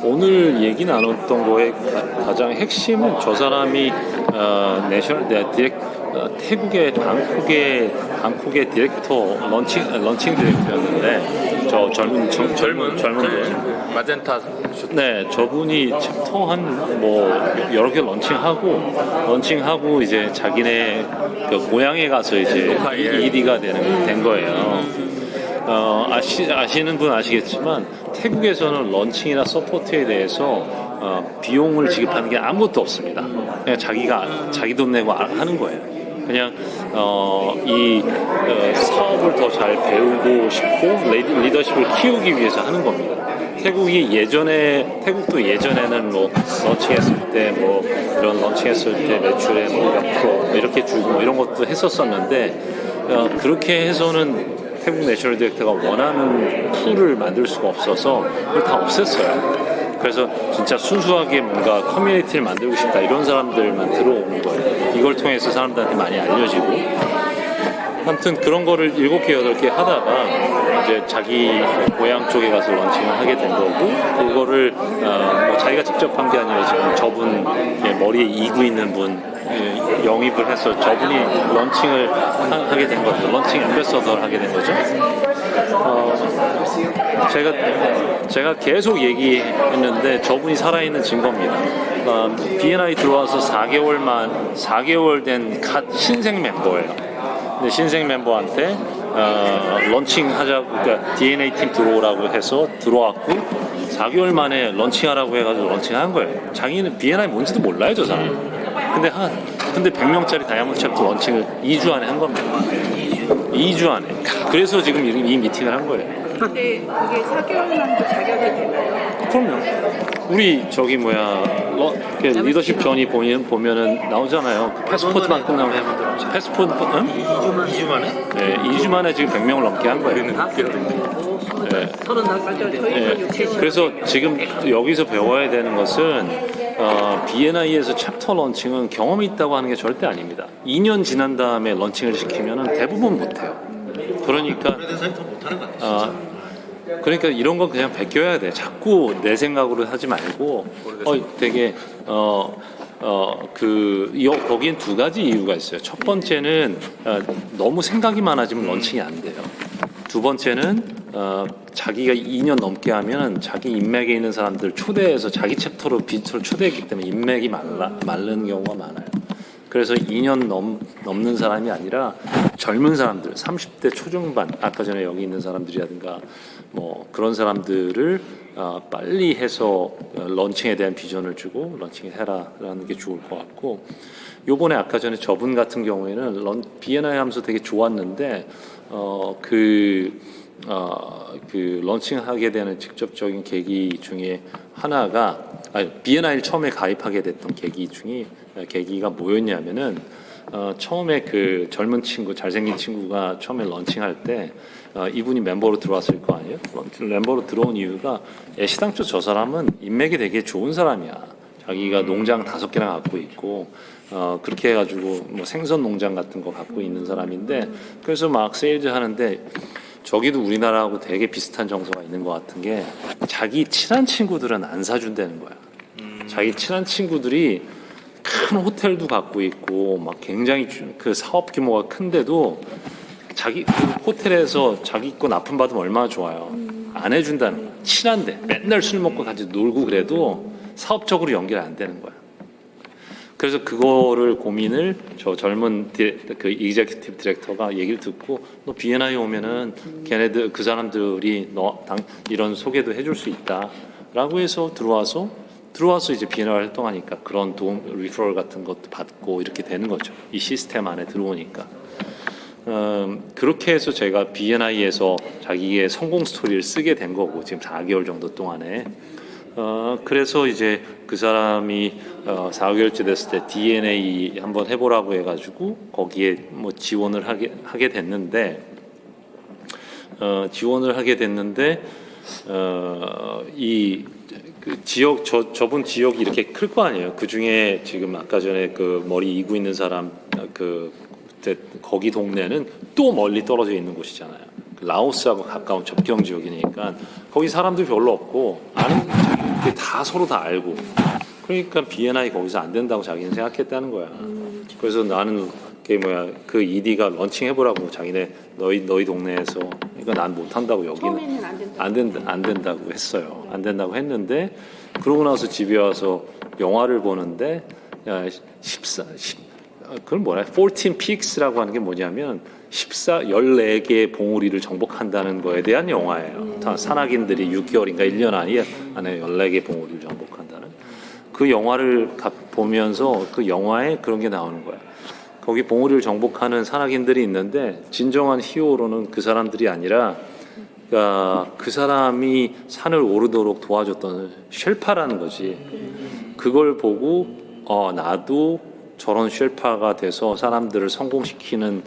오늘 얘기 나눴던 거의 가장 핵심은 저 사람이 태국의 방콕의 디렉터 런칭 디렉터였는데 저 젊은 분 마젠타. 네, 저분이 챕터 한 여러 개 런칭하고 이제 자기네 그 고향에 가서 이제 ED가 된 거예요. 아시는 분 아시겠지만 태국에서는 런칭이나 서포트에 대해서 비용을 지급하는 게 아무것도 없습니다. 그냥 자기 돈 내고 하는 거예요. 그냥 사업을 더 잘 배우고 싶고 리더십을 키우기 위해서 하는 겁니다. 태국도 예전에는 런칭했을 때 매출에 몇 프로 이렇게 주고 이런 것도 했었었는데 그렇게 해서는 태국 내셔널 디렉터가 원하는 툴을 만들 수가 없어서 그걸 다 없앴어요. 그래서 진짜 순수하게 뭔가 커뮤니티를 만들고 싶다 이런 사람들만 들어오는 거예요. 이걸 통해서 사람들한테 많이 알려지고 아무튼 그런 거를 7개, 8개 하다가 이제 자기 고향 쪽에 가서 런칭을 하게 된 거고 그거를 자기가 직접 한 게 아니라 지금 저분 머리에 이구 있는 분 영입을 해서 저분이 런칭을 하게 된 거죠. 런칭 앰베서더를 하게 된 거죠. 제가 계속 얘기했는데 저분이 살아있는 증거입니다. B&I 들어와서 4개월 된 갓 신생 멤버예요. 근데 신생 멤버한테 런칭하자고, 그러니까 DNA 팀 들어오라고 해서 들어왔고 4개월 만에 런칭하라고 해가지고 런칭한 거예요. 자기는 B&I 뭔지도 몰라요, 저 사람. 근데 100명짜리 다이아몬드 챕터 런칭을 2주 안에 한 겁니다. 2주 안에. 그래서 지금 이 미팅을 한 거예요. 근데 그게 4개월만도 자격이 되나요? 그럼요. 우리 리더십 전이 보면은 나오잖아요. 패스포드만 끝나면 패스포드 2주 만에? 네, 2주 만에 지금 100명을 넘게 한 거예요. 네. 30날 네. 그래서 지금 여기서 배워야 되는 것은 B&I에서 챕터 런칭은 경험이 있다고 하는 게 절대 아닙니다. 2년 지난 다음에 런칭을 시키면은 대부분 못해요. 그러니까 그러니까 이런 건 그냥 베껴야 돼. 자꾸 내 생각으로 하지 말고 되게 거긴 두 가지 이유가 있어요. 첫 번째는 너무 생각이 많아지면 런칭이 안 돼요. 두 번째는 자기가 2년 넘게 하면 자기 인맥에 있는 사람들 초대해서 자기 챕터로 비트로 초대했기 때문에 인맥이 마르는 경우가 많아요. 그래서 2년 넘는 사람이 아니라 젊은 사람들, 30대 초중반, 아까 전에 여기 있는 사람들이라든가 그런 사람들을 빨리 해서 런칭에 대한 비전을 주고 런칭해라라는 게 좋을 것 같고, 요번에 아까 전에 저분 같은 경우에는 B&I 하면서 되게 좋았는데 런칭하게 되는 직접적인 계기 중에 하나가 B&I를 처음에 가입하게 됐던 계기가 뭐였냐면은 처음에 그 젊은 친구, 잘생긴 친구가 처음에 런칭할 때 이분이 멤버로 들어왔을 거 아니에요? 멤버로 들어온 이유가 애시당초 저 사람은 인맥이 되게 좋은 사람이야. 자기가 농장 5개나 갖고 있고 그렇게 해가지고 생선 농장 같은 거 갖고 있는 사람인데, 그래서 막 세일즈 하는데 저기도 우리나라하고 되게 비슷한 정서가 있는 것 같은 게 자기 친한 친구들은 안 사준다는 거야. 자기 친한 친구들이 큰 호텔도 갖고 있고 막 굉장히 그 사업 규모가 큰데도 자기 그 호텔에서 자기 거 납품받으면 얼마나 좋아요. 안 해준다는 거야. 친한데 맨날 술 먹고 같이 놀고 그래도 사업적으로 연결이 안 되는 거야. 그래서 그거를 고민을 저 젊은 그 이그제큐티브 디렉터가 얘기를 듣고, 너 B&I 오면은 걔네들 그 사람들이 이런 소개도 해줄 수 있다라고 해서 들어와서 이제 B&I 활동하니까 그런 도움 리퍼럴 같은 것도 받고 이렇게 되는 거죠. 이 시스템 안에 들어오니까. 그렇게 해서 제가 B&I에서 자기의 성공 스토리를 쓰게 된 거고, 지금 4개월 정도 동안에. 그래서 이제 그 사람이 4개월째 됐을 때 DNA 한번 해보라고 해가지고 거기에 지원을 하게 됐는데 그 지역 저분 지역이 이렇게 클 거 아니에요. 그 중에 지금 아까 전에 그 머리 이고 있는 사람 거기 동네는 또 멀리 떨어져 있는 곳이잖아요. 라오스하고 가까운 접경 지역이니까 거기 사람들이 별로 없고 아는 게 다 서로 다 알고 그러니까 B&I 거기서 안 된다고 자기는 생각했다는 거야. 그래서 나는 그 ED가 런칭 해보라고 자기네 너희 동네에서 그러니까 난 못한다고 여기는 처음에는 안 된다고 했어요. 안 된다고 했는데 그러고 나서 집에 와서 영화를 보는데 14 peaks라고 하는 게 뭐냐면 14개의 봉우리를 정복한다는 거에 대한 영화예요. 산악인들이 6개월인가 1년 안에 14개 봉우리를 정복한다는 그 영화를 보면서 그 영화에 그런 게 나오는 거야. 거기 봉우리를 정복하는 산악인들이 있는데 진정한 히어로는 그 사람들이 아니라 그 사람이 산을 오르도록 도와줬던 쉘파라는 거지. 그걸 보고 나도 저런 쉘파가 돼서 사람들을 성공시키는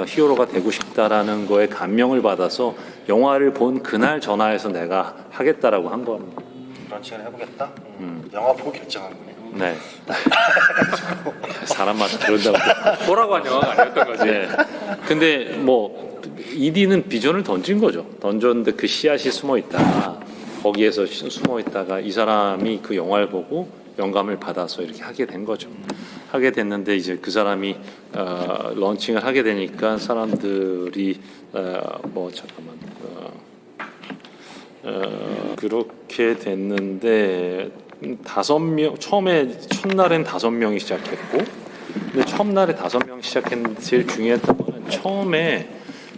히어로가 되고 싶다라는 거에 감명을 받아서 영화를 본 그날 전화해서 내가 하겠다라고 한 겁니다. 런칭을 해보겠다? 영화 보고 결정한 거네요. 네. 사람마다 그런다고. 보라고 한 영화가 아니었던 거지. 네. 근데 뭐 ED는 비전을 던진 거죠. 던졌는데 그 씨앗이 숨어 있다가 거기에서 숨어 있다가 이 사람이 그 영화를 보고 영감을 받아서 이렇게 하게 된 거죠. 하게 됐는데 이제 그 사람이 런칭을 하게 되니까 사람들이 그렇게 됐는데 5명 처음에 첫날엔 5명이 시작했고 근데 첫날에 5명이 시작했는데 제일 중요했던 거는 처음에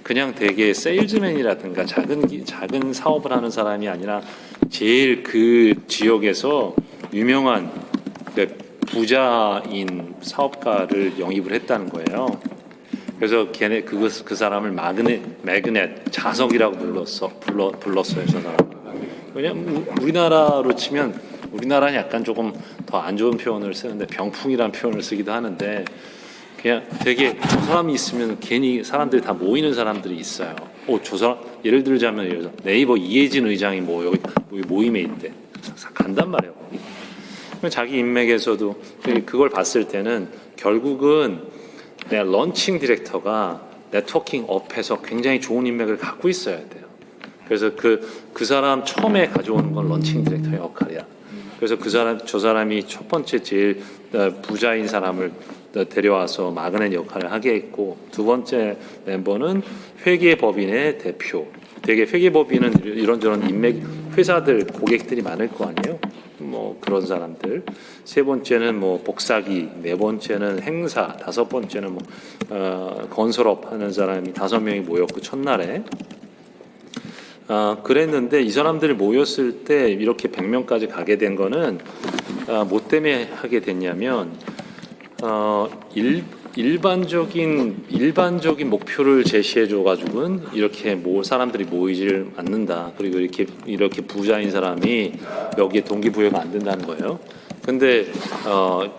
그냥 되게 세일즈맨이라든가 작은 사업을 하는 사람이 아니라 제일 그 지역에서 유명한 부자인 사업가를 영입을 했다는 거예요. 그래서 그 사람을 매그넷 자석이라고 불렀어요. 저 사람. 왜냐면 우리나라로 치면 우리나라는 약간 조금 더 안 좋은 표현을 쓰는데 병풍이라는 표현을 쓰기도 하는데 그냥 되게 저 사람이 있으면 괜히 사람들이 다 모이는 사람들이 있어요. 저 사람 예를 들자면 네이버 이혜진 의장이 여기 모임에 있대. 간단 말이에요. 자기 인맥에서도 그걸 봤을 때는 결국은 내가 런칭 디렉터가 네트워킹 업에서 굉장히 좋은 인맥을 갖고 있어야 돼요. 그래서 그 사람 처음에 가져오는 건 런칭 디렉터의 역할이야. 그래서 저 사람이 첫 번째 제일 부자인 사람을 데려와서 마그넷 역할을 하게 했고 두 번째 멤버는 회계법인의 대표. 되게 회계법인은 이런저런 인맥 회사들 고객들이 많을 거 아니에요. 그런 사람들. 세 번째는 복사기, 네 번째는 행사, 다섯 번째는 건설업 하는 사람이 5명이 모였고 첫날에 그랬는데 이 사람들이 모였을 때 이렇게 100명까지 가게 된 거는 뭐 때문에 하게 됐냐면 일반적인 목표를 제시해 줘 가지고는 이렇게 사람들이 모이지를 않는다. 그리고 이렇게 부자인 사람이 여기에 동기부여가 안 된다는 거예요. 근데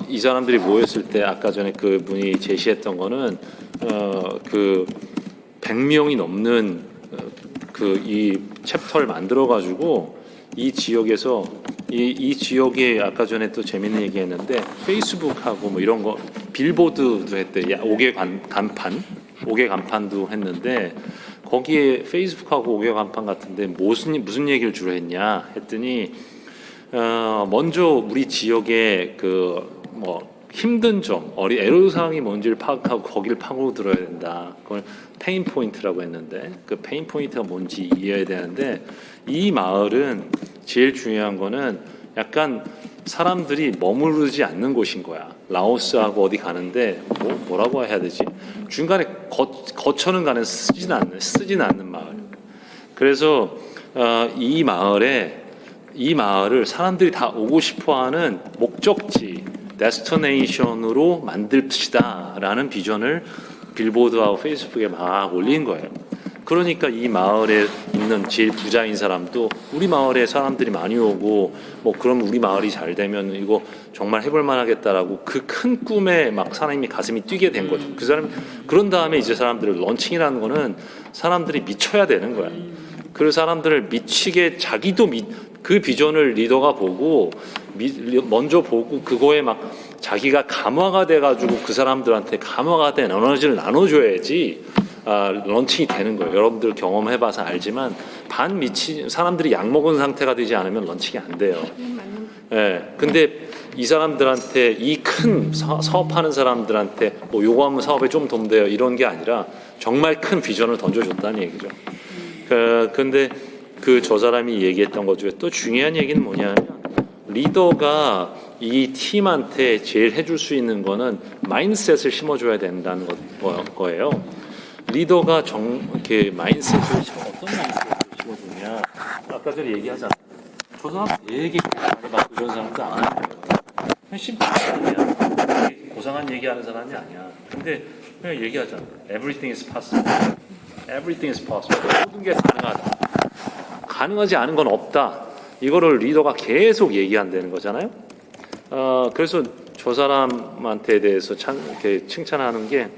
이 사람들이 모였을 때 아까 전에 그 분이 제시했던 거는 그 100명이 넘는 이 챕터를 만들어 가지고 이 지역에서 이 지역에 아까 전에 또 재밌는 얘기했는데 페이스북하고 이런 거 빌보드도 했대. 5개 간판도 했는데 거기에 페이스북하고 5개 간판 같은데 무슨 얘기를 주로 했냐 했더니 먼저 우리 지역에 힘든 점, 애로사항이 뭔지를 파악하고 거기를 파고들어야 된다. 그걸 페인 포인트라고 했는데 그 페인 포인트가 뭔지 이해해야 되는데 이 마을은 제일 중요한 거는 약간 사람들이 머무르지 않는 곳인 거야. 라오스하고 어디 가는데 뭐라고 해야 되지? 중간에 거처는 가는 쓰진 않는 마을. 그래서 이 마을을 사람들이 다 오고 싶어하는 목적지, 데스티네이션으로 만듭시다라는 비전을 빌보드하고 페이스북에 막 올린 거예요. 그러니까 이 마을에 있는 제일 부자인 사람도 우리 마을에 사람들이 많이 오고 그럼 우리 마을이 잘 되면 이거 정말 해볼 만하겠다라고 그 큰 꿈에 막 사람이 가슴이 뛰게 된 거죠. 그런 다음에 이제 사람들을 런칭이라는 거는 사람들이 미쳐야 되는 거야. 그 사람들을 미치게 자기도 그 비전을 리더가 보고 먼저 보고 그거에 막 자기가 감화가 돼가지고 그 사람들한테 감화가 된 에너지를 나눠줘야지 런칭이 되는 거예요. 여러분들 경험해봐서 알지만 반 미치 사람들이 약 먹은 상태가 되지 않으면 런칭이 안 돼요. 예. 근데 이 사람들한테 이 큰 사업하는 사람들한테 뭐 요거 하면 사업에 좀 도움 돼요 이런 게 아니라 정말 큰 비전을 던져줬다는 얘기죠. 근데 저 사람이 얘기했던 것 중에 또 중요한 얘기는 뭐냐면 리더가 이 팀한테 제일 해줄 수 있는 거는 마인드셋을 심어줘야 된다는 거예요. 리더가 이렇게 마인드셋을 어떤 마인드셋을 심어주냐? 아까 전에 얘기하잖아. 저 사람 되게 막 이런 사람도 안 하는 거예요. 그냥 심플한 아니야. 고상한 얘기하는 사람이 아니야. 근데 그냥 얘기하잖아. Everything is possible. Everything is possible. 모든 게 가능하다. 가능하지 않은 건 없다. 이거를 리더가 계속 얘기한다는 거잖아요. 그래서 저 사람한테 대해서 이렇게 칭찬하는 게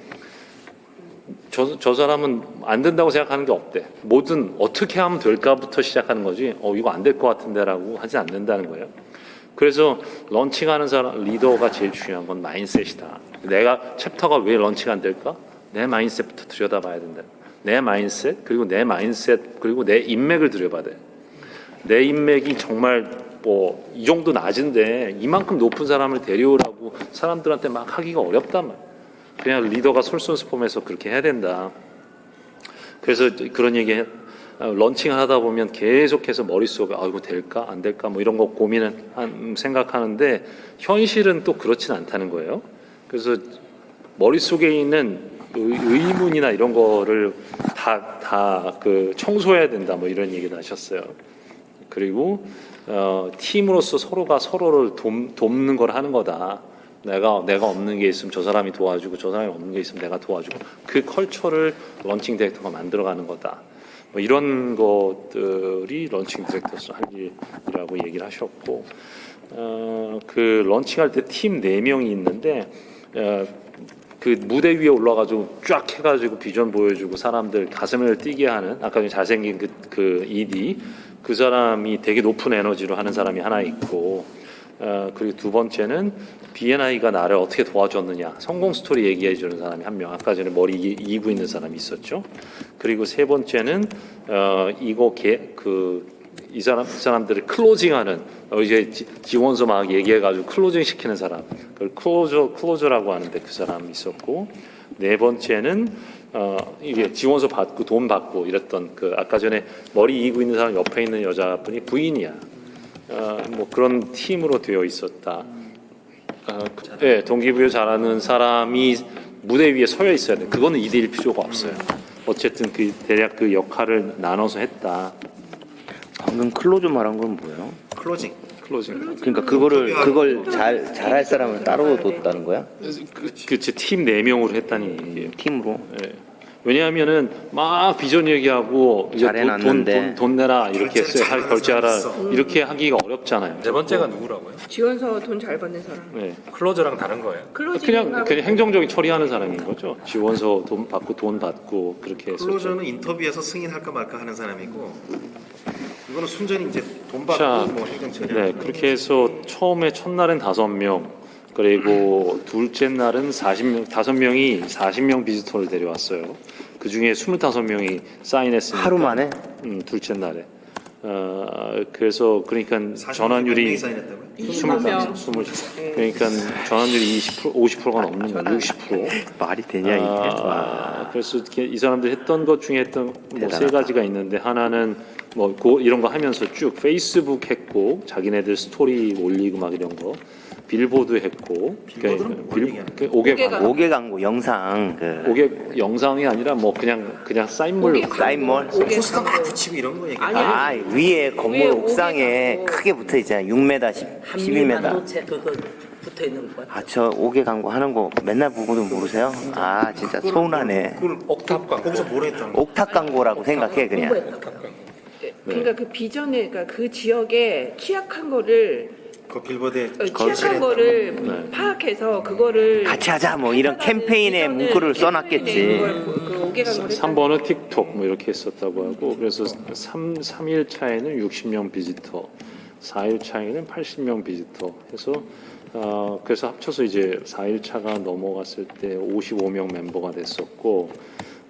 저 사람은 안 된다고 생각하는 게 없대. 뭐든 어떻게 하면 될까부터 시작하는 거지. 이거 안 될 것 같은데라고 하지 않는다는 거예요. 그래서 런칭하는 사람 리더가 제일 중요한 건 마인드셋이다. 내가 챕터가 왜 런칭 안 될까? 내 마인드셋부터 들여다봐야 된다. 내 마인드셋 그리고 내 마인드셋 그리고 내 인맥을 들여봐야 돼. 내 인맥이 정말 뭐 이 정도 낮은데 이만큼 높은 사람을 데려오라고 사람들한테 막 하기가 어렵단 말이야. 그냥 리더가 솔선수범해서 그렇게 해야 된다. 그래서 그런 얘기 런칭을 하다 보면 계속해서 머릿속에 이거 될까 안 될까 뭐 이런 거 고민을 생각하는데 현실은 또 그렇진 않다는 거예요. 그래서 머릿속에 있는 의문이나 이런 거를 다 청소해야 된다 뭐 이런 얘기를 하셨어요. 그리고 팀으로서 서로가 서로를 돕는 걸 하는 거다. 내가 없는 게 있으면 저 사람이 도와주고 저 사람이 없는 게 있으면 내가 도와주고 그 컬처를 런칭 디렉터가 만들어가는 거다. 뭐 이런 것들이 런칭 디렉터스 할 일이라고 얘기를 하셨고 그 런칭할 때 팀 4명이 있는데 그 무대 위에 올라가지고 쫙 해가지고 비전 보여주고 사람들 가슴을 뛰게 하는 아까 전에 잘생긴 그 ED 그 사람이 되게 높은 에너지로 하는 사람이 하나 있고 그리고 두 번째는 B&I가 나를 어떻게 도와줬느냐 성공 스토리 얘기해 주는 사람이 한 명 아까 전에 머리 이고 있는 사람이 있었죠. 그리고 세 번째는 이 사람들을 클로징하는 이제 지원서 막 얘기해가지고 클로징 시키는 사람 그걸 클로저라고 하는데 그 사람이 있었고 네 번째는 이게 지원서 받고 돈 받고 이랬던 아까 전에 머리 이고 있는 사람 옆에 있는 여자분이 부인이야. 뭐 그런 팀으로 되어 있었다. 네, 동기부여 잘하는 사람이 무대 위에 서여 있어야 돼. 그거는 2대1 필요가 없어요. 어쨌든 대략 그 역할을 나눠서 했다. 방금 클로저 말한 건 뭐예요? 클로징. 그러니까 그걸 잘할 사람을 따로 뒀다는 거야? 팀 4명으로 했다니 얘기예요. 팀으로? 네. 왜냐하면은 막 비전 얘기하고 잘해놨는데 돈 내라 이렇게 했어요. 결제하라 이렇게 하기가 어렵잖아요. 네 번째가 누구라고요? 지원서 돈 잘 버는 사람. 네. 클로저랑 다른 거예요? 그냥 행정적인 처리하는 사람인 거죠. 지원서 돈 받고 그렇게 해서. 클로저는 인터뷰에서 승인할까 말까 하는 사람이고 이거는 순전히 이제 돈 받고 뭐 행정 처리. 네, 그렇게 해서 처음에 첫날은 5명, 그리고 둘째 날은 40명, 5명이 40명 비지터를 데려왔어요. 그 중에 25명이 사인했으니까. 하루 만에? 둘째 날에. 그래서 그러니까 전환율이 20명. 그러니까 전환율이 50%가 넘는 거예요. 60%. 말이 되냐 이게? 와. 그래서 이 사람들 했던 것 중에 뭐 대단하다. 3가지가 있는데 하나는 뭐 이런 거 하면서 쭉 페이스북 했고 자기네들 스토리 올리고 막 이런 거 빌보드 했고 빌보드는 뭘 얘기하는 거예요? 5개 광고. 5개 광고 영상 5개 영상이 아니라 뭐 그냥 사인물 사인몰? 포스터 막 붙이고 이런 거 얘기하는 거예요. 아 위에 건물 위에 옥상에 5개 크게 붙어 있잖아요. 6m, 12m. 반도체 그거 붙어 있는 거야. 아 저 5개 광고 하는 거 맨날 보고도 모르세요? 아 진짜 서운하네. 그걸 옥탑 광고. 거기서 뭘 했다는 거예요? 옥탑 광고라고 생각해 그냥. 홍보했다고요. 그러니까 그 비전에, 그러니까 그 지역에 취약한 거를 그 빌보드에 취약한 거를 파악해서 그거를 같이 하자 뭐 이런 캠페인에 문구를 써놨겠지. 그 5개가 3번은 틱톡 뭐 이렇게 했었다고 하고 그래서 3일 차에는 60명 비지터 4일 차에는 80명 비지터 해서 그래서 합쳐서 이제 4일 차가 넘어갔을 때 55명 멤버가 됐었고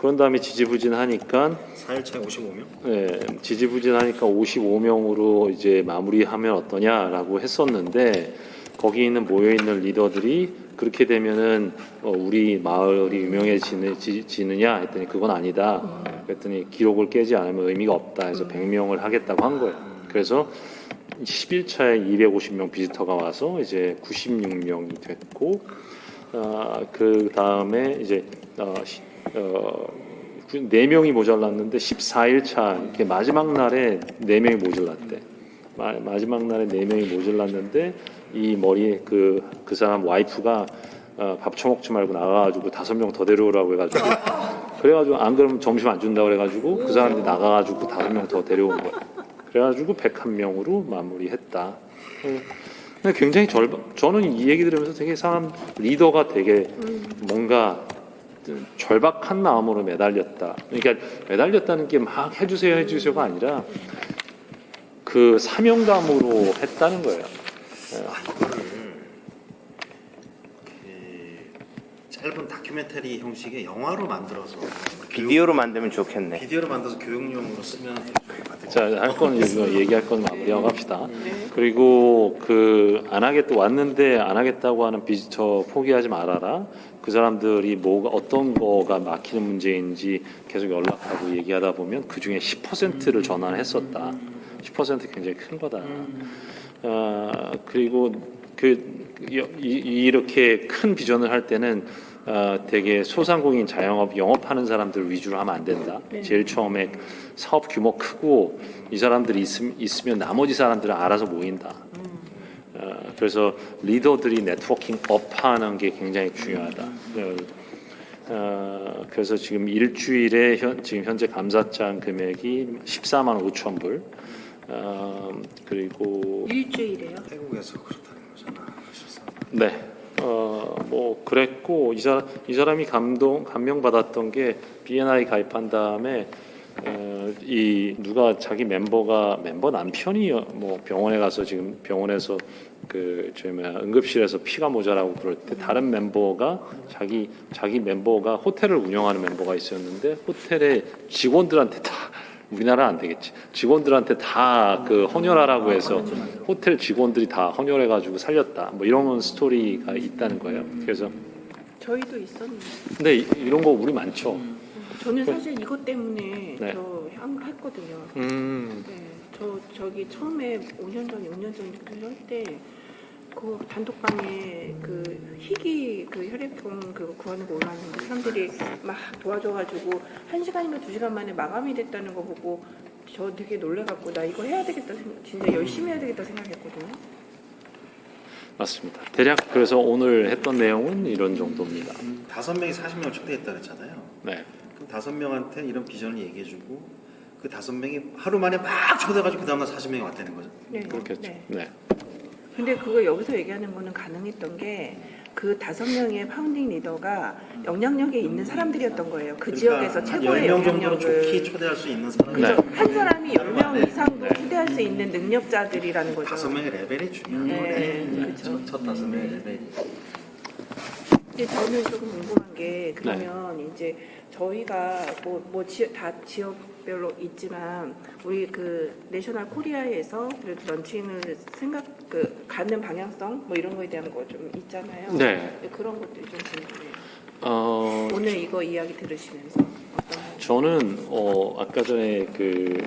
그런 다음에 지지부진하니까 4일차에 55명? 네, 지지부진하니까 55명으로 이제 마무리하면 어떠냐라고 했었는데 거기 있는 모여 있는 리더들이 그렇게 되면은 우리 마을이 유명해지느냐 했더니 그건 아니다. 그랬더니 기록을 깨지 않으면 의미가 없다 해서 100명을 하겠다고 한 거예요. 그래서 11차에 250명 비지터가 와서 이제 96명이 됐고 그 다음에 이제 4명이 모자랐는데 14일차 이렇게 마지막 날에 4명이 모자랐대. 마지막 날에 4명이 모자랐는데 이 머리 그 사람 와이프가 밥 처먹지 말고 나가가지고 5명 더 데려오라고 해가지고 그래가지고 안 그러면 점심 안 준다고 그래가지고 그 사람들이 나가가지고 5명 더 데려온 거야. 그래가지고 101명으로 마무리했다. 근데 굉장히 저는 이 얘기 들으면서 되게 사람 리더가 되게 뭔가 절박한 마음으로 매달렸다. 그러니까 매달렸다는 게 막 해주세요가 아니라 그 사명감으로 했다는 거예요. 이거를 짧은 다큐멘터리 형식의 영화로 만들어서 비디오로 만들면 좋겠네. 비디오로 만들어서 교육용으로 쓰면 자, 할 건 얘기할 건 마무리하고 합시다. 그리고 그 안 하겠다 왔는데 안 하겠다고 하는 비지터 포기하지 말아라. 그 사람들이 뭐가 어떤 거가 막히는 문제인지 계속 연락하고 얘기하다 보면 그 중에 10%를 전환했었다. 10% 굉장히 큰 거다. 그리고 이렇게 큰 비전을 할 때는 되게 소상공인 자영업 영업하는 사람들 위주로 하면 안 된다. 제일 처음에 사업 규모 크고 이 사람들이 있으면 나머지 사람들은 알아서 모인다. 그래서 리더들이 네트워킹 업하는 게 굉장히 중요하다. 그래서 지금 일주일에 지금 현재 감사장 금액이 14만 5천 불. 그리고 일주일에요. 태국에서 그렇다는 거잖아. 14만. 네. 뭐 그랬고 이 사람이 감명 받았던 게 B&I 가입한 다음에 이 누가 자기 멤버 남편이 뭐 병원에 가서 지금 병원에서 응급실에서 피가 모자라고 그럴 때 다른 멤버가 자기 멤버가 호텔을 운영하는 멤버가 있었는데 호텔의 직원들한테 다 우리나라 안 되겠지. 직원들한테 다 그 헌혈하라고 해서 호텔 직원들이 다 헌혈해가지고 살렸다. 뭐 이런 스토리가 있다는 거예요. 그래서 저희도 있었는데. 근데 이런 거 우리 많죠. 저는 사실 이것 때문에 네. 저 했거든요. 네, 저기 처음에 5년 전, 6년 전부터 할 때 그 단톡방에 그 희귀 그 혈액형 그거 구하는 거 올라왔는데 사람들이 막 도와줘가지고 1시간인가 2시간 만에 마감이 됐다는 거 보고 저 되게 놀래갖고 나 이거 해야 되겠다 진짜 열심히 해야 되겠다 생각했거든요. 맞습니다. 대략 그래서 오늘 했던 내용은 이런 정도입니다. 5명이 40명을 초대했다 그랬잖아요. 네. 그럼 5명한테 이런 비전을 얘기해주고 그 5명이 하루 만에 막 초대해가지고 그 다음날 40명이 왔다는 거죠. 네, 그렇겠죠. 네. 네. 근데 그거 여기서 얘기하는 거는 가능했던 게 그 5명의 파운딩 리더가 영향력에 있는 사람들이었던 거예요. 그 지역에서 한 최고의 10명 정도는 영향력을. 좋게 초대할 수 있는 사람이 네. 한 사람이 10명 이상도 초대할 수 있는 능력자들이라는 거죠. 5명의 레벨이 중요한 거네. 네, 그렇죠. 첫 5명의 레벨이. 근데 저는 조금 궁금한 게 그러면 이제 저희가 다 지역별로 있지만 우리 그 내셔널 코리아에서 그래도 런칭을 가는 방향성 뭐 이런 거에 대한 거 좀 있잖아요. 네. 근데 그런 것들이 좀 궁금해요. 오늘 이거 이야기 들으시면서 어떤 저는 아까 전에 그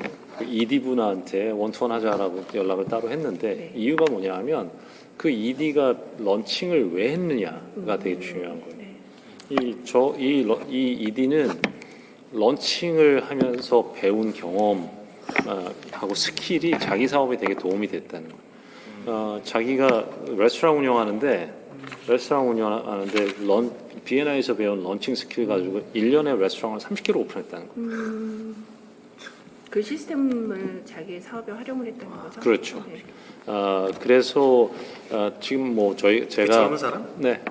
ED 분한테 원투원 하자라고 연락을 따로 했는데 네. 이유가 뭐냐하면 그 ED가 런칭을 왜 했느냐가 되게 중요한 거예요. 네. 이 ED는 런칭을 하면서 배운 경험 하고 스킬이 자기 사업에 되게 도움이 됐다는 거예요. 자기가 레스토랑 운영하는데 B&I에서 배운 런칭 스킬 가지고 1년에 레스토랑을 30개를 오픈했다는 거예요. 그 시스템을 자기 사업에 활용을 했다는 거죠. 그렇죠. 네. 그래서 지금 뭐 제가 젊은 사람? 네.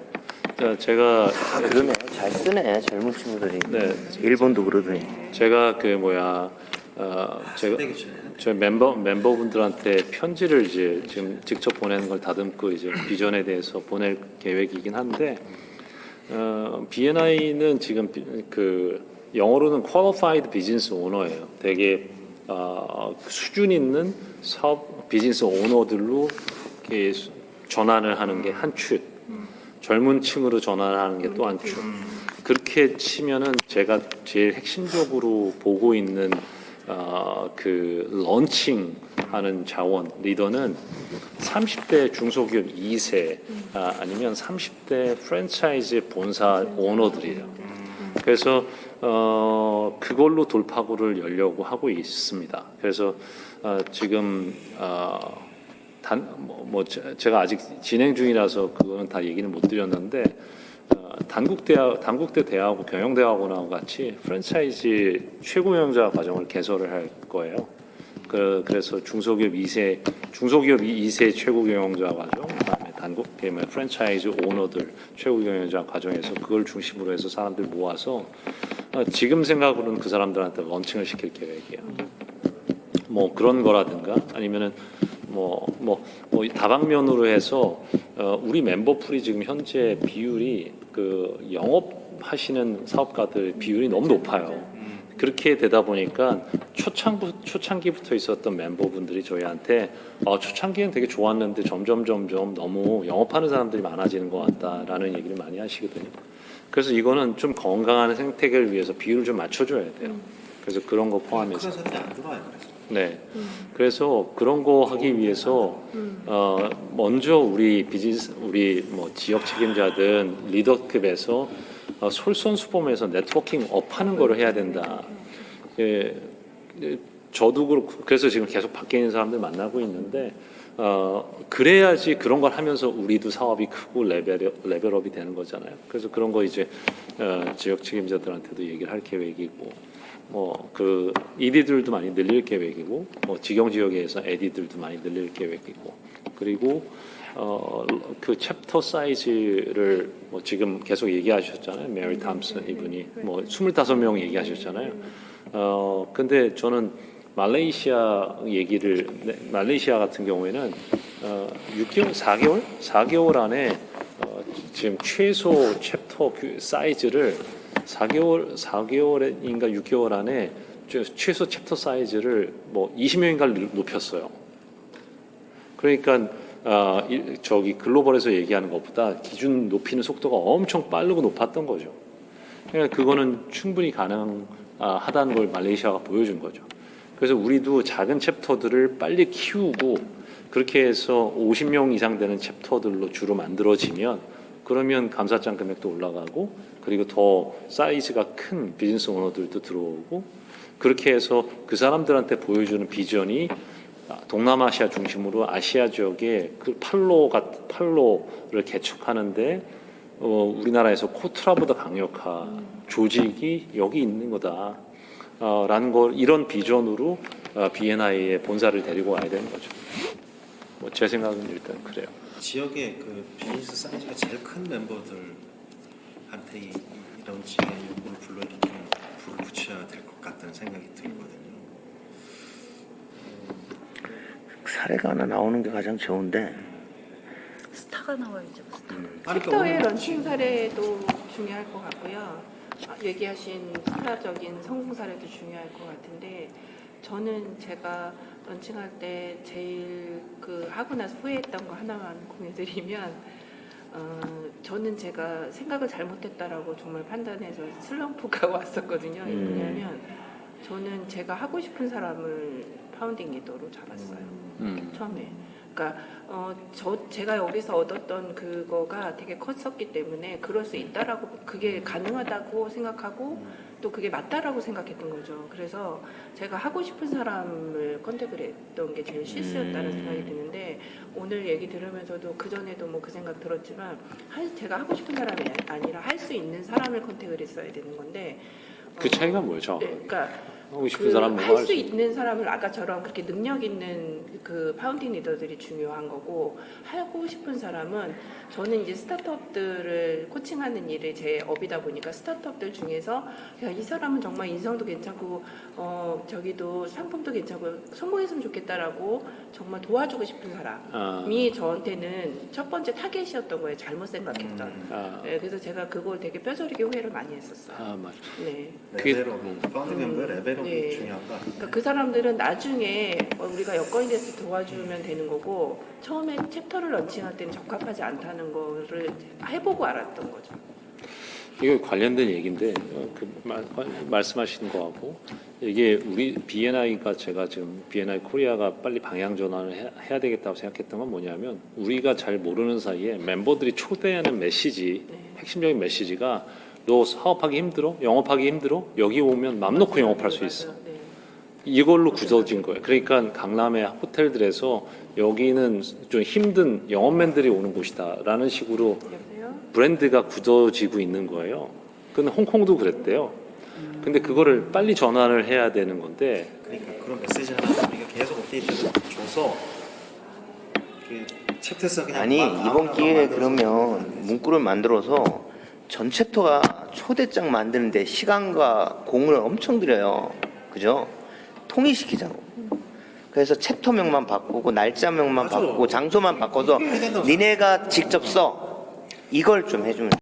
제가 그러네. 잘 쓰네. 젊은 친구들이. 네. 일본도 그러더니. 제가 제가 되겠죠. 저희 멤버분들한테 편지를 이제 지금 직접 보내는 걸 다듬고 이제 비전에 대해서 보낼 계획이긴 한데 B&I는 지금 영어로는 qualified business owner예요. 되게 수준 있는 사업 비즈니스 오너들로 이렇게 전환을 하는 게 한 축, 젊은 층으로 전환을 하는 게 또 한 축. 그렇게 치면은 제가 제일 핵심적으로 보고 있는 그 런칭하는 자원 리더는 30대 중소기업 2세 아니면 30대 프랜차이즈 본사 오너들이에요. 그래서 그걸로 돌파구를 열려고 하고 있습니다. 그래서 지금 제가 아직 진행 중이라서 그거는 다 얘기는 못 드렸는데 단국대 대하고 경영대학원하고 같이 프랜차이즈 최고경영자 과정을 개설을 할 거예요. 그래서 중소기업 2세 최고경영자 과정, 그다음에 단국대 프랜차이즈 오너들 최고경영자 과정에서 그걸 중심으로 해서 사람들 모아서 지금 생각으로는 그 사람들한테 런칭을 시킬 계획이에요. 뭐 그런 거라든가 아니면은 다방면으로 해서 우리 멤버풀이 지금 현재 비율이 그 영업하시는 사업가들 비율이 너무 높아요. 그렇게 되다 보니까 초창기부터 있었던 멤버분들이 저희한테 초창기엔 되게 좋았는데 점점 너무 영업하는 사람들이 많아지는 것 같다라는 얘기를 많이 하시거든요. 그래서 이거는 좀 건강한 생태계를 위해서 비율을 좀 맞춰줘야 돼요. 그래서 그런 거 포함해서. 그래서 안 들어와요. 그래서. 네. 그래서 그런 거 하기 위해서 먼저 우리 뭐 지역 책임자든 리더급에서 솔선수범해서 네트워킹 업하는 거를 해야 된다. 저도 그렇고 그래서 지금 계속 밖에 있는 사람들 만나고 있는데 그래야지 그런 걸 하면서 우리도 사업이 크고 레벨업이 되는 거잖아요. 그래서 그런 거 이제 지역 책임자들한테도 얘기를 할 계획이고. 그 ED들도 많이 늘릴 계획이고, 직영 지역에서 AD들도 많이 늘릴 계획이고, 그리고 그 챕터 사이즈를 지금 계속 얘기하셨잖아요. 메리 탐슨 이분이 25명 얘기하셨잖아요. 근데 저는 말레이시아 같은 경우에는 4개월 안에 지금 최소 챕터 사이즈를 4개월인가 6개월 안에 최소 챕터 사이즈를 20명인가를 높였어요. 그러니까 저기 글로벌에서 얘기하는 것보다 기준 높이는 속도가 엄청 빠르고 높았던 거죠. 그러니까 그거는 충분히 가능하다는 걸 말레이시아가 보여준 거죠. 그래서 우리도 작은 챕터들을 빨리 키우고 그렇게 해서 50명 이상 되는 챕터들로 주로 만들어지면 그러면 감사장 금액도 올라가고 그리고 더 사이즈가 큰 비즈니스 오너들도 들어오고 그렇게 해서 그 사람들한테 보여주는 비전이 동남아시아 중심으로 아시아 지역의 그 팔로를 개척하는데 우리나라에서 코트라보다 강력한 조직이 여기 있는 거다. 라는 걸 이런 비전으로 B&I의 본사를 데리고 와야 되는 거죠. 제 생각은 일단 그래요. 지역의 그 비즈니스 사이즈가 제일 큰 멤버들한테 이런 지의 요구를 불러일으키는 불을 붙여야 될 것 같다는 생각이 들거든요. 사례가 하나 나오는 게 가장 좋은데 스타가 나와야죠. 스타. 챕터의 런칭 사례도 중요할 것 같고요. 얘기하신 스타적인 성공 사례도 중요할 것 같은데 저는 제가 런칭할 때 제일 하고 나서 후회했던 거 하나만 공유드리면 저는 제가 생각을 잘못했다라고 정말 판단해서 슬럼프가 왔었거든요. 왜냐하면 저는 제가 하고 싶은 사람을 파운딩 리더로 잡았어요. 처음에. 그러니까 제가 여기서 얻었던 그거가 되게 컸었기 때문에 그럴 수 있다라고 그게 가능하다고 생각하고 또 그게 맞다라고 생각했던 거죠. 그래서 제가 하고 싶은 사람을 컨택을 했던 게 제일 실수였다는 생각이 드는데 오늘 얘기 들으면서도 그 전에도 그 생각 들었지만 제가 하고 싶은 사람이 아니라 할 수 있는 사람을 컨택을 했어야 되는 건데 그 차이가 뭐죠? 네, 그러니까 하고 싶은 사람 뭐가 할 수 있는 사람을 아까처럼 그렇게 능력 있는 그 파운딩 리더들이 중요한 거고, 하고 싶은 사람은 저는 이제 스타트업들을 코칭하는 일이 제 업이다 보니까 스타트업들 중에서 야, 이 사람은 정말 인성도 괜찮고 저기도 상품도 괜찮고 성공했으면 좋겠다라고 정말 도와주고 싶은 사람이 저한테는 첫 번째 타겟이었던 거예요. 잘못 생각했던. 네, 그래서 제가 그걸 되게 뼈저리게 후회를 많이 했었어요. 맞아. 네. 레벨업, 파운딩 멤버의 레벨업이 네. 중요하다. 그러니까 그 사람들은 나중에 우리가 여건이 돼서 도와주면 되는 거고, 처음에 챕터를 런칭할 때는 적합하지 않다는 거를 해보고 알았던 거죠. 이거 관련된 얘기인데 말씀하시는 거하고 이게 우리 B&I가 제가 지금 B&I 코리아가 빨리 방향 전환을 해야 되겠다고 생각했던 건 뭐냐면, 우리가 잘 모르는 사이에 멤버들이 초대하는 메시지, 핵심적인 메시지가 너 사업하기 힘들어? 영업하기 힘들어? 여기 오면 맘 놓고 영업할 수 있어. 맞아요. 네. 이걸로 굳어진 거예요. 그러니까 강남의 호텔들에서 여기는 좀 힘든 영업맨들이 오는 곳이다라는 식으로 여보세요? 브랜드가 굳어지고 있는 거예요. 근데 홍콩도 그랬대요. 근데 그거를 빨리 전환을 해야 되는 건데, 그러니까 그런 메시지 하나 우리가 계속 업데이트를 줘서 챕터에서 그냥 아니 막 이번 기회에 만들어서 그러면 문구를 만들어서 전 챕터가 초대장 만드는데 시간과 공을 엄청 들여요. 그죠? 통일시키자고. 그래서 챕터명만 바꾸고 날짜명만 맞아. 바꾸고 장소만 바꿔서 이게 해야 된다고 니네가 직접 써. 이걸 좀 해주면